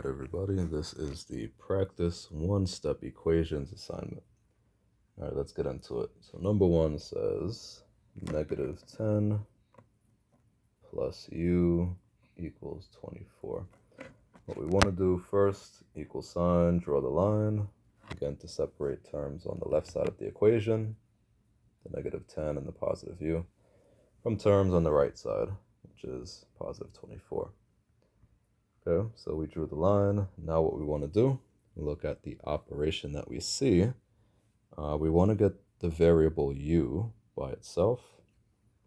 Alright everybody, this is the practice one-step equations assignment. Alright, let's get into it. So number one says negative 10 plus u equals 24. What we want to do first, equal sign, draw the line, again to separate terms on the left side of the equation, the negative 10 and the positive u, from terms on the right side, which is positive 24. Okay, so we drew the line. Now what we want to do, look at the operation that we see. We want to get the variable u by itself.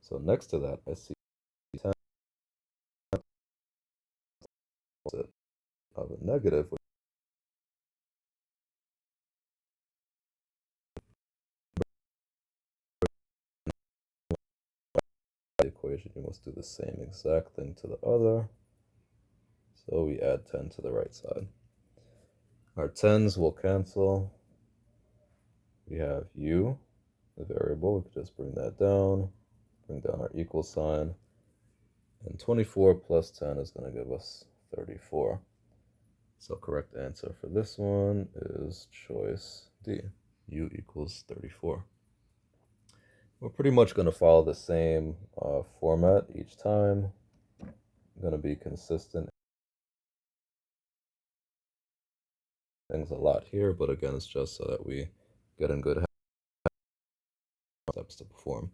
So next to that, I see 10 of a negative. The equation, you must do the same exact thing to the other. So we add 10 to the right side. Our 10s will cancel. We have u, the variable. We could just bring that down, bring down our equal sign. And 24 plus 10 is going to give us 34. So correct answer for this one is choice D, u equals 34. We're pretty much going to follow the same format each time. Going to be consistent. Things a lot here, but again, it's just so that we get in good steps to perform.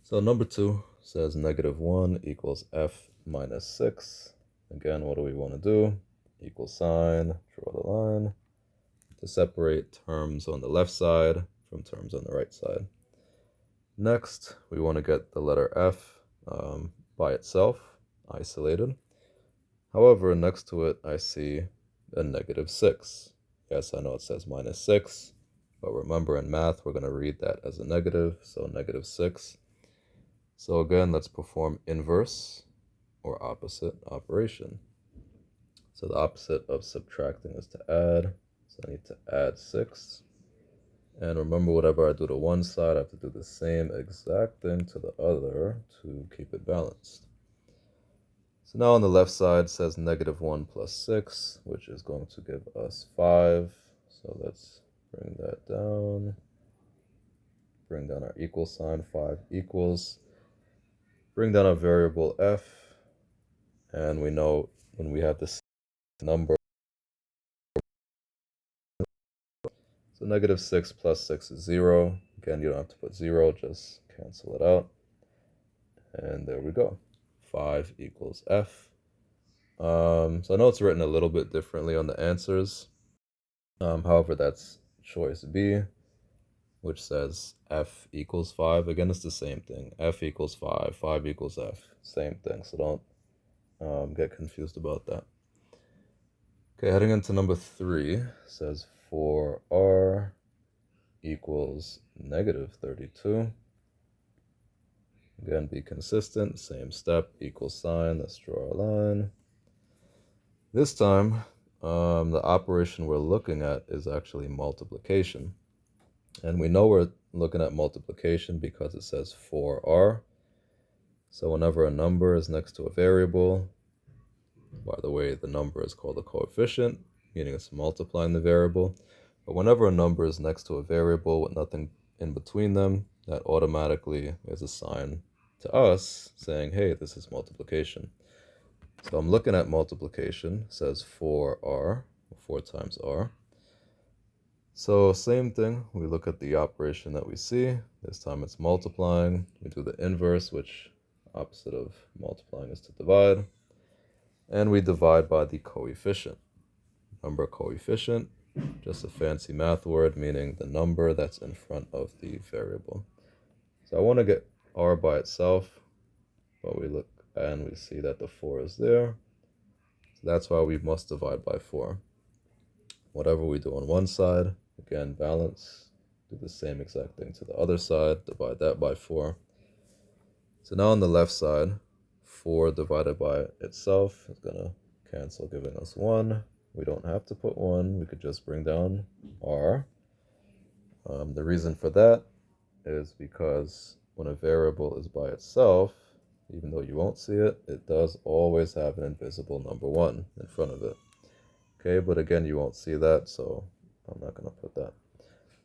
So number 2 says negative 1 equals f minus 6. Again, what do we want to do? Equal sign, draw the line to separate terms on the left side from terms on the right side. Next, we want to get the letter f by itself, isolated. However, next to it, I see a negative 6. Yes, I know it says minus 6, but remember in math, we're going to read that as a negative, so negative 6. So again, let's perform inverse or opposite operation. So the opposite of subtracting is to add. So I need to add 6. And remember, whatever I do to one side, I have to do the same exact thing to the other to keep it balanced. So now on the left side says negative 1 plus 6, which is going to give us 5. So let's bring that down. Bring down our equal sign, 5 equals. Bring down our variable f. And we know when we have this number, so negative 6 plus 6 is 0. Again, you don't have to put 0, just cancel it out. And there we go. 5 equals f. So I know it's written a little bit differently on the answers. However, that's choice B, which says f equals 5. Again, it's the same thing. F equals 5, 5 equals f. Same thing, so don't get confused about that. Okay, heading into number 3, says 4r equals negative 32. Again, be consistent, same step, equal sign, let's draw a line. This time, the operation we're looking at is actually multiplication. And we know we're looking at multiplication because it says 4r. So whenever a number is next to a variable, by the way, the number is called a coefficient, meaning it's multiplying the variable. But whenever a number is next to a variable with nothing in between them, that automatically is a sign to us saying, hey, this is multiplication. So I'm looking at multiplication, it says 4r, 4 times r. So same thing, we look at the operation that we see. This time it's multiplying. We do the inverse, which opposite of multiplying is to divide. And we divide by the coefficient. Number coefficient, just a fancy math word meaning the number that's in front of the variable. So I want to get r by itself, but we look and we see that the 4 is there. So that's why we must divide by 4. Whatever we do on one side, again, balance, do the same exact thing to the other side, divide that by 4. So now on the left side, 4 divided by itself is going to cancel, giving us 1. We don't have to put 1, we could just bring down r. The reason for that is because when a variable is by itself, even though you won't see it, it does always have an invisible number 1 in front of it. Okay, but again, you won't see that, so I'm not going to put that.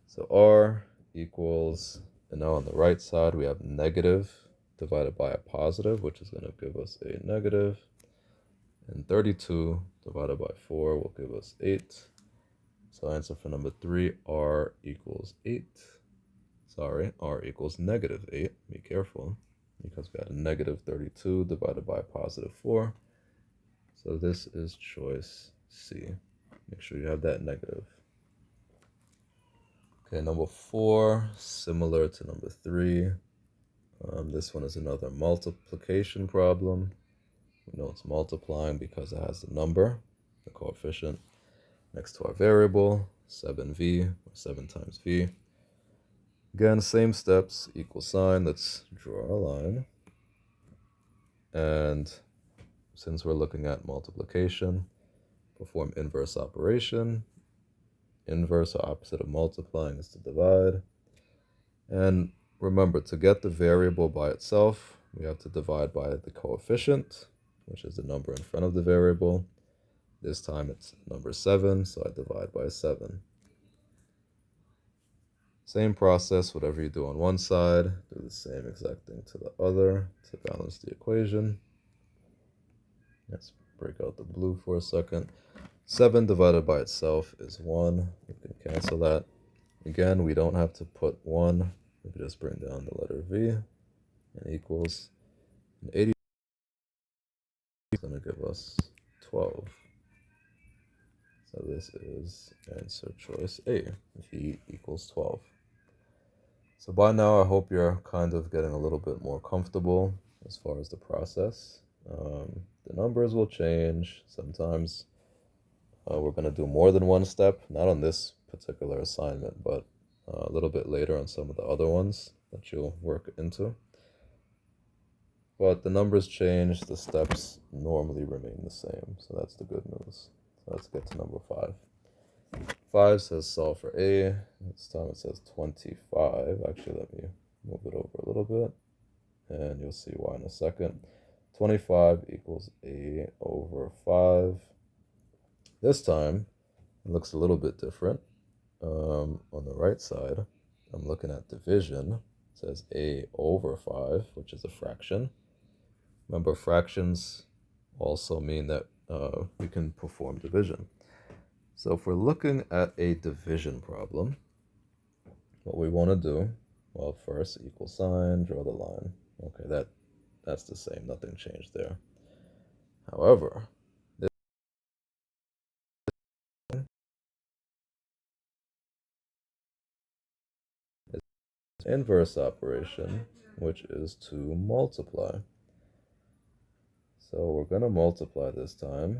So r equals, and now on the right side, we have negative divided by a positive, which is going to give us a negative. And 32 divided by 4 will give us 8. So answer for number 3, r equals 8. Sorry, r equals negative 8. Be careful, because we had a negative 32 divided by a positive 4. So this is choice C. Make sure you have that negative. Okay, number 4, similar to number 3. This one is another multiplication problem. We know it's multiplying because it has the number, the coefficient, next to our variable, 7v, or 7 times v. Again, same steps, equal sign. Let's draw a line. And since we're looking at multiplication, perform inverse operation. Inverse or opposite of multiplying is to divide. And remember, to get the variable by itself, we have to divide by the coefficient, which is the number in front of the variable. This time it's number 7, so I divide by 7. Same process, whatever you do on one side, do the same exact thing to the other to balance the equation. Let's break out the blue for a second. 7 divided by itself is 1. We can cancel that. Again, we don't have to put 1. We can just bring down the letter v and equals. And 80 is going to give us 12. So this is answer choice A, v equals 12. So by now, I hope you're kind of getting a little bit more comfortable as far as the process. The numbers will change. Sometimes we're going to do more than one step, not on this particular assignment, but a little bit later on some of the other ones that you'll work into. But the numbers change, the steps normally remain the same, so that's the good news. So let's get to number 5. 5 says solve for A. This time it says 25. Actually, let me move it over a little bit, and you'll see why in a second. 25 equals A over 5. This time, it looks a little bit different. On the right side, I'm looking at division. It says A over 5, which is a fraction. Remember, fractions also mean that we can perform division. So if we're looking at a division problem, what we want to do, well, first, equal sign, draw the line. Okay, that's the same. Nothing changed there. However, this is inverse operation, which is to multiply. So we're going to multiply this time.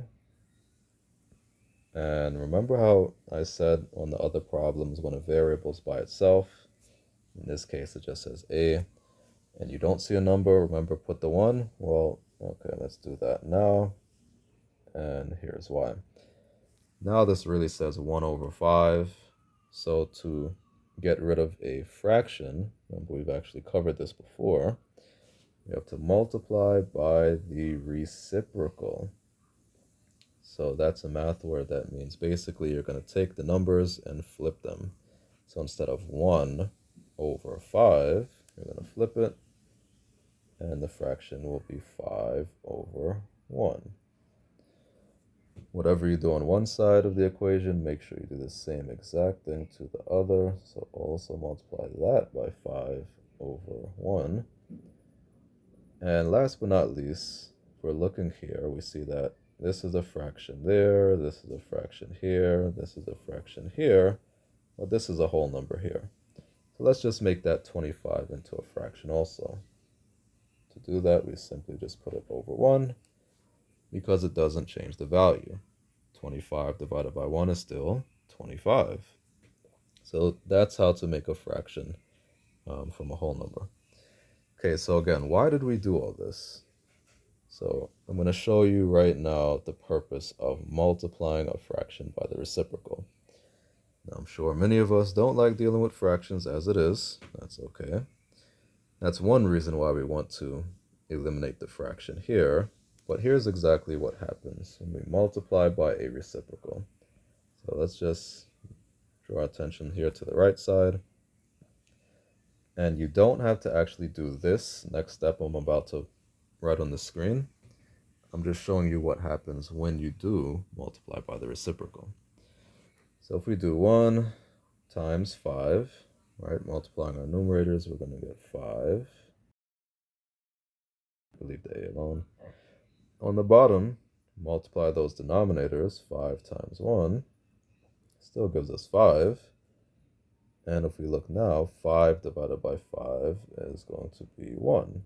And remember how I said on the other problems when a variable is by itself, in this case it just says A, and you don't see a number, remember put the 1? Well, okay, let's do that now. And here's why. Now this really says 1 over 5. So to get rid of a fraction, remember we've actually covered this before, we have to multiply by the reciprocal. So that's a math word that means basically you're going to take the numbers and flip them. So instead of 1 over 5, you're going to flip it, and the fraction will be 5 over 1. Whatever you do on one side of the equation, make sure you do the same exact thing to the other. So also multiply that by 5 over 1. And last but not least, if we're looking here, we see that this is a fraction there, this is a fraction here, this is a fraction here, but this is a whole number here. So let's just make that 25 into a fraction also. To do that, we simply just put it over 1 because it doesn't change the value. 25 divided by 1 is still 25. So that's how to make a fraction from a whole number. Okay, so again, why did we do all this? So I'm going to show you right now the purpose of multiplying a fraction by the reciprocal. Now, I'm sure many of us don't like dealing with fractions as it is. That's okay. That's one reason why we want to eliminate the fraction here. But here's exactly what happens when we multiply by a reciprocal. So let's just draw attention here to the right side. And you don't have to actually do this next step I'm about to write on the screen. I'm just showing you what happens when you do multiply by the reciprocal. So if we do 1 times 5, right, multiplying our numerators, we're going to get 5. We'll leave the a alone. On the bottom, multiply those denominators. 5 times 1 still gives us 5. And if we look now, 5 divided by 5 is going to be 1.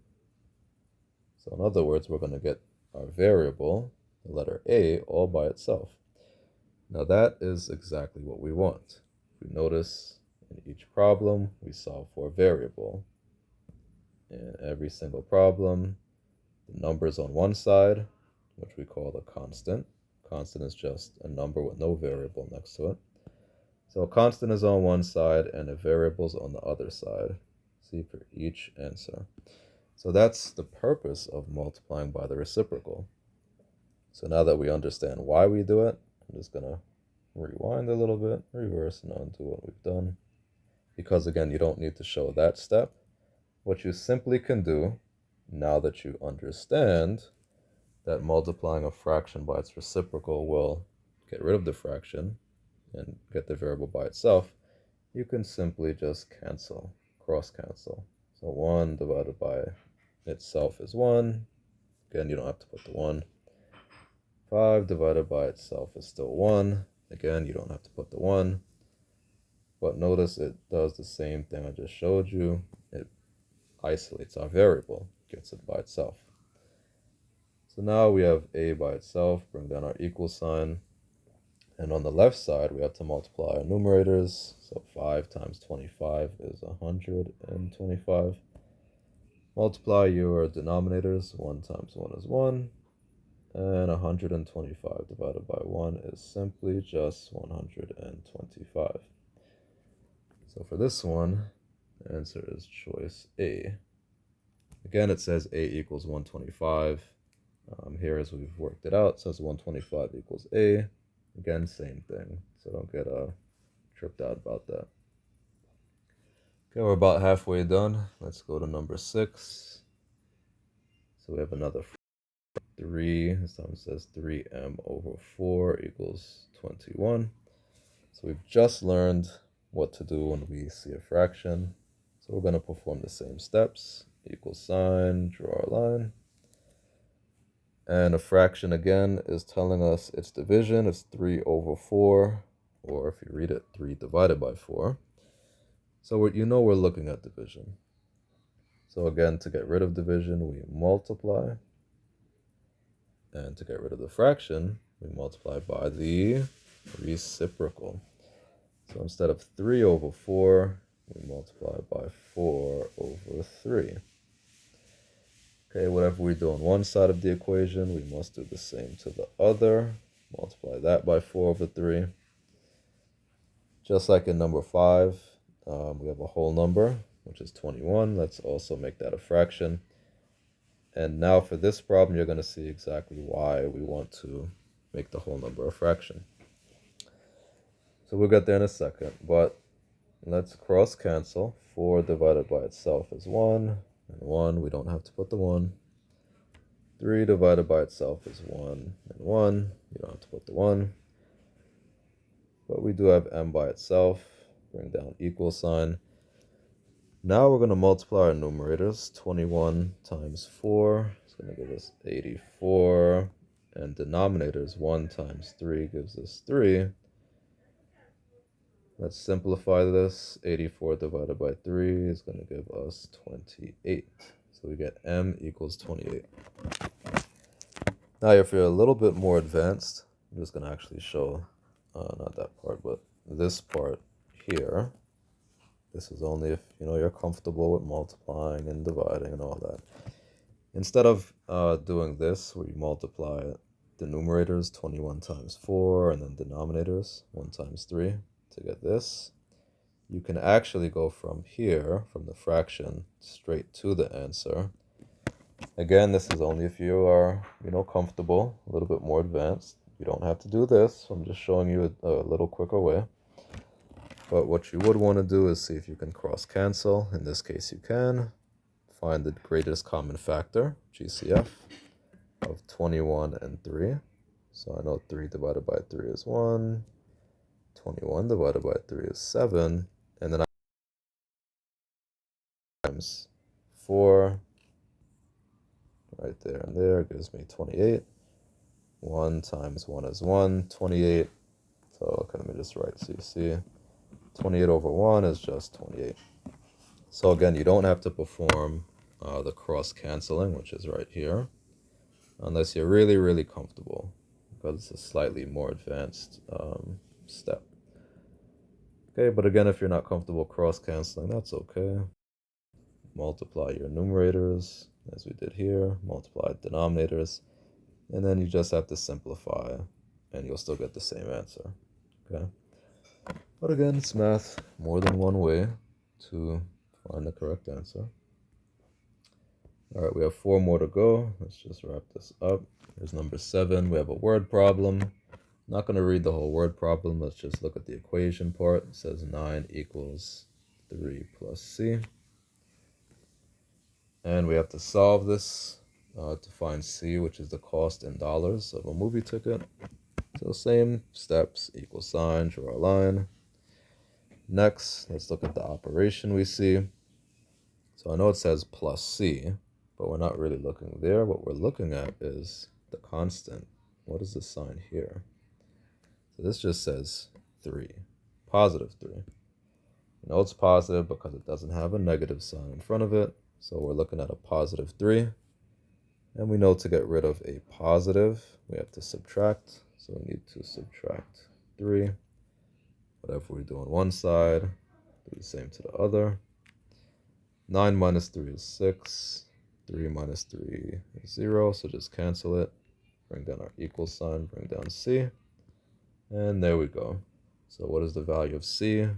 So in other words, we're going to get our variable, the letter a, all by itself. Now that is exactly what we want. If we notice in each problem, we solve for a variable. In every single problem, the numbers on one side, which we call the constant. Constant is just a number with no variable next to it. So a constant is on one side and a variable is on the other side. See, for each answer. So that's the purpose of multiplying by the reciprocal. So now that we understand why we do it, I'm just going to rewind a little bit, reverse, and undo what we've done. Because again, you don't need to show that step. What you simply can do, now that you understand that multiplying a fraction by its reciprocal will get rid of the fraction and get the variable by itself, you can simply just cancel, cross cancel. So 1 divided by itself is 1. Again, you don't have to put the 1. 5 divided by itself is still 1. Again, you don't have to put the 1. But notice it does the same thing I just showed you. It isolates our variable, gets it by itself. So now we have a by itself, bring down our equal sign. And on the left side, we have to multiply our numerators. So 5 times 25 is 125. Multiply your denominators. 1 times 1 is 1. And 125 divided by 1 is simply just 125. So for this one, the answer is choice A. Again, it says A equals 125. Here, as we've worked it out, it says 125 equals A. Again, same thing. So don't get tripped out about that. Okay, we're about halfway done. Let's go to number 6. So we have another 3. This time it says 3m over 4 equals 21. So we've just learned what to do when we see a fraction. So we're going to perform the same steps. Equal sign, draw a line. And a fraction, again, is telling us its division is 3 over 4, or if you read it, 3 divided by 4. So we're looking at division. So again, to get rid of division, we multiply. And to get rid of the fraction, we multiply by the reciprocal. So instead of 3 over 4, we multiply by 4 over 3. Okay, whatever we do on one side of the equation, we must do the same to the other. Multiply that by 4 over 3. Just like in number 5, we have a whole number, which is 21. Let's also make that a fraction. And now for this problem, you're going to see exactly why we want to make the whole number a fraction. So we'll get there in a second, but let's cross cancel. 4 divided by itself is 1. And 1, we don't have to put the 1. 3 divided by itself is 1 and 1. You don't have to put the 1. But we do have m by itself. Bring down equal sign. Now we're going to multiply our numerators. 21 times 4 is going to give us 84. And denominators, 1 times 3 gives us 3. Let's simplify this. 84 divided by 3 is going to give us 28. So we get m equals 28. Now, if you're a little bit more advanced, I'm just going to actually show, not that part, but this part here. This is only if you're comfortable with multiplying and dividing and all that. Instead of doing this, where you multiply the numerators, 21 times 4, and then denominators, 1 times 3, to get this, you can actually go from here, from the fraction, straight to the answer. Again, this is only if you are, comfortable, a little bit more advanced. You don't have to do this. I'm just showing you a little quicker way. But what you would want to do is see if you can cross cancel. In this case, you can. Find the greatest common factor, GCF, of 21 and 3. So I know 3 divided by 3 is 1. 21 divided by 3 is 7. And then I times 4 right there and there gives me 28. 1 times 1 is 1, 28. So okay, let me just write so you see. 28 over 1 is just 28. So again, you don't have to perform the cross canceling, which is right here, unless you're really, really comfortable, because it's a slightly more advanced step. Okay, but again, if you're not comfortable cross canceling, that's okay. Multiply your numerators, as we did here, multiply denominators, and then you just have to simplify, and you'll still get the same answer. Okay, but again, it's math, more than one way to find the correct answer. All right, we have 4 more to go. Let's just wrap this up. Here's number 7. We have a word problem. I'm not going to read the whole word problem. Let's just look at the equation part. It says 9 equals 3 plus c. And we have to solve this to find c, which is the cost in dollars of a movie ticket. So same steps, equal sign, draw a line. Next, let's look at the operation we see. So I know it says plus c, but we're not really looking there. What we're looking at is the constant. What is the sign here? So this just says 3, positive 3. You know it's positive because it doesn't have a negative sign in front of it. So we're looking at a positive 3. And we know to get rid of a positive, we have to subtract. So we need to subtract 3. Whatever we do on one side, do the same to the other. 9 minus 3 is 6. 3 minus 3 is 0, so just cancel it. Bring down our equal sign, bring down c. And there we go. So what is the value of c? If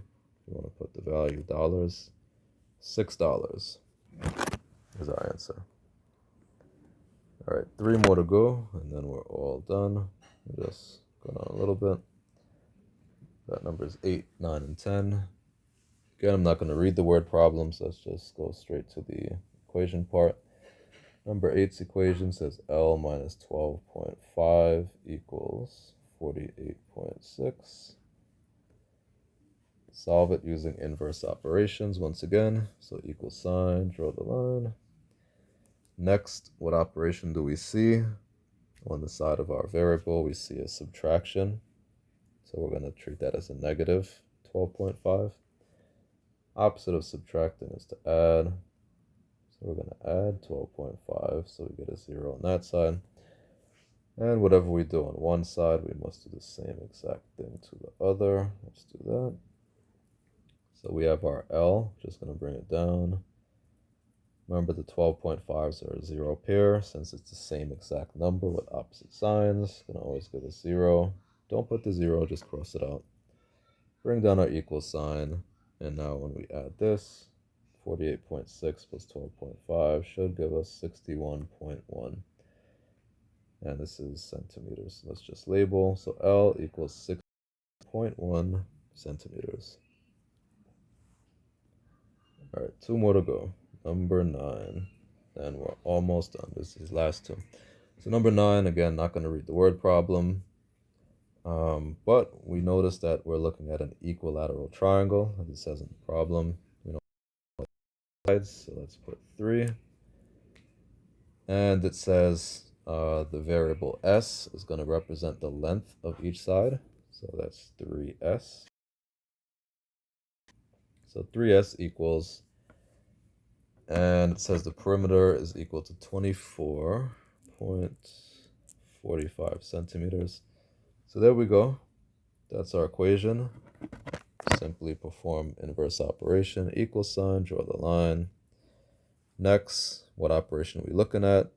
you want to put the value dollars, $6 is our answer. All right, 3 more to go, and then we're all done. Just go down a little bit. That numbers 8, 9, and 10. Again, I'm not going to read the word problems. Let's just go straight to the equation part. Number 8's equation says L minus 12.5 equals 48.6. Solve it using inverse operations once again. So equal sign, draw the line. Next, what operation do we see? On the side of our variable, we see a subtraction. So we're going to treat that as a negative 12.5. Opposite of subtracting is to add. So we're going to add 12.5, so we get a 0 on that side. And whatever we do on one side, we must do the same exact thing to the other. Let's do that. So we have our L, just going to bring it down. Remember the 12.5s are a 0 pair. Since it's the same exact number with opposite signs, going to always give a 0. Don't put the 0, just cross it out. Bring down our equal sign. And now when we add this, 48.6 plus 12.5 should give us 61.1. And this is centimeters. Let's just label. So L equals 6.1 centimeters. All right, 2 more to go. Number 9. And we're almost done. This is last 2. So number 9, again, not going to read the word problem. But we notice that we're looking at an equilateral triangle, as it says in the problem. We know sides, so let's put 3. And it says the variable s is going to represent the length of each side. So that's 3s. So 3s equals, and it says the perimeter is equal to 24.45 centimeters. So there we go. That's our equation. Simply perform inverse operation, equal sign, draw the line. Next, what operation are we looking at?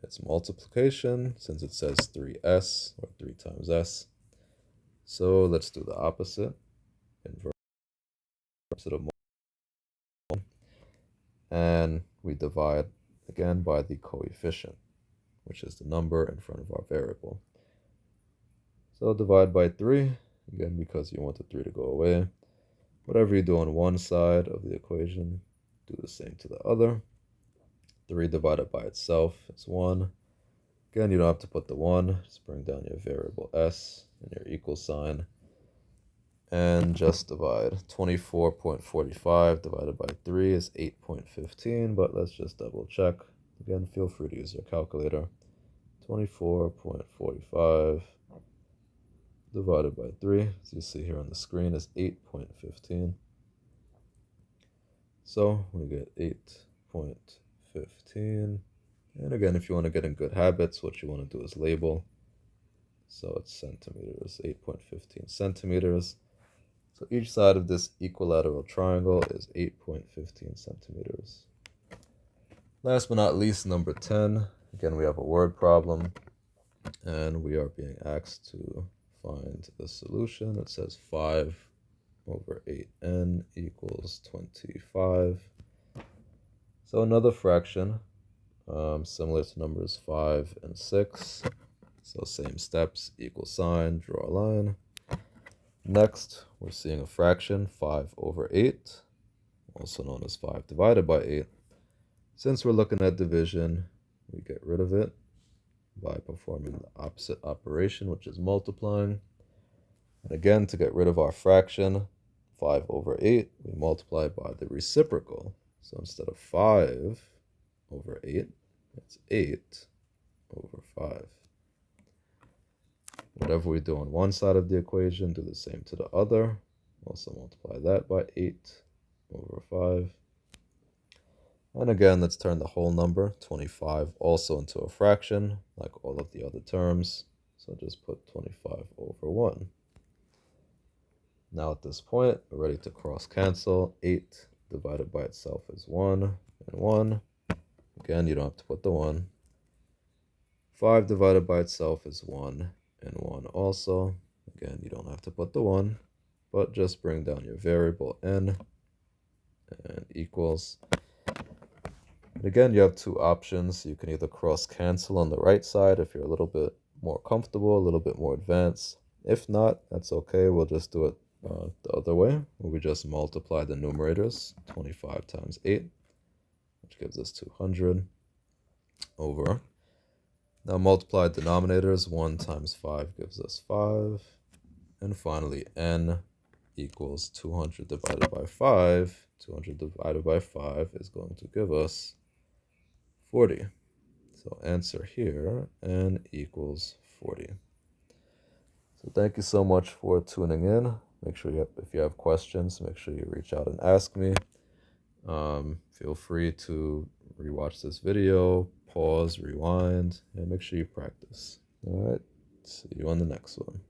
It's multiplication, since it says 3s, or 3 times s. So let's do the opposite. Inverse of multiplication. And we divide again by the coefficient, which is the number in front of our variable. So divide by 3, again, because you want the 3 to go away. Whatever you do on one side of the equation, do the same to the other. 3 divided by itself is 1. Again, you don't have to put the 1. Just bring down your variable s and your equal sign. And just divide. 24.45 divided by 3 is 8.15, but let's just double check. Again, feel free to use your calculator. 24.45 divided by 3, as you see here on the screen, is 8.15. So we get 8.15. And again, if you want to get in good habits, what you want to do is label. So it's centimeters, 8.15 centimeters. So each side of this equilateral triangle is 8.15 centimeters. Last but not least, number 10. Again, we have a word problem, and we are being asked to find the solution. It says 5 over 8n equals 25. So another fraction, similar to numbers 5 and 6. So same steps, equal sign, draw a line. Next, we're seeing a fraction, 5 over 8, also known as 5 divided by 8. Since we're looking at division, we get rid of it by performing the opposite operation, which is multiplying. And again, to get rid of our fraction, 5 over 8, we multiply by the reciprocal. So instead of 5 over 8, it's 8 over 5. Whatever we do on one side of the equation, do the same to the other. Also multiply that by 8 over 5. And again, let's turn the whole number, 25, also into a fraction, like all of the other terms. So just put 25 over 1. Now at this point, we're ready to cross cancel. 8 divided by itself is 1 and 1. Again, you don't have to put the 1. 5 divided by itself is 1 and 1 also. Again, you don't have to put the 1, but just bring down your variable n and equals. And again, you have two options. You can either cross cancel on the right side if you're a little bit more comfortable, a little bit more advanced. If not, that's okay. We'll just do it the other way, where we just multiply the numerators, 25 times 8, which gives us 200 over. Now multiply denominators, 1 times 5 gives us 5. And finally, n equals 200 divided by 5. 200 divided by 5 is going to give us 40. So answer here, n equals 40. So thank you so much for tuning in. Make sure if you have questions, make sure you reach out and ask me. Feel free to rewatch this video, pause, rewind, and make sure you practice. All right, see you on the next one.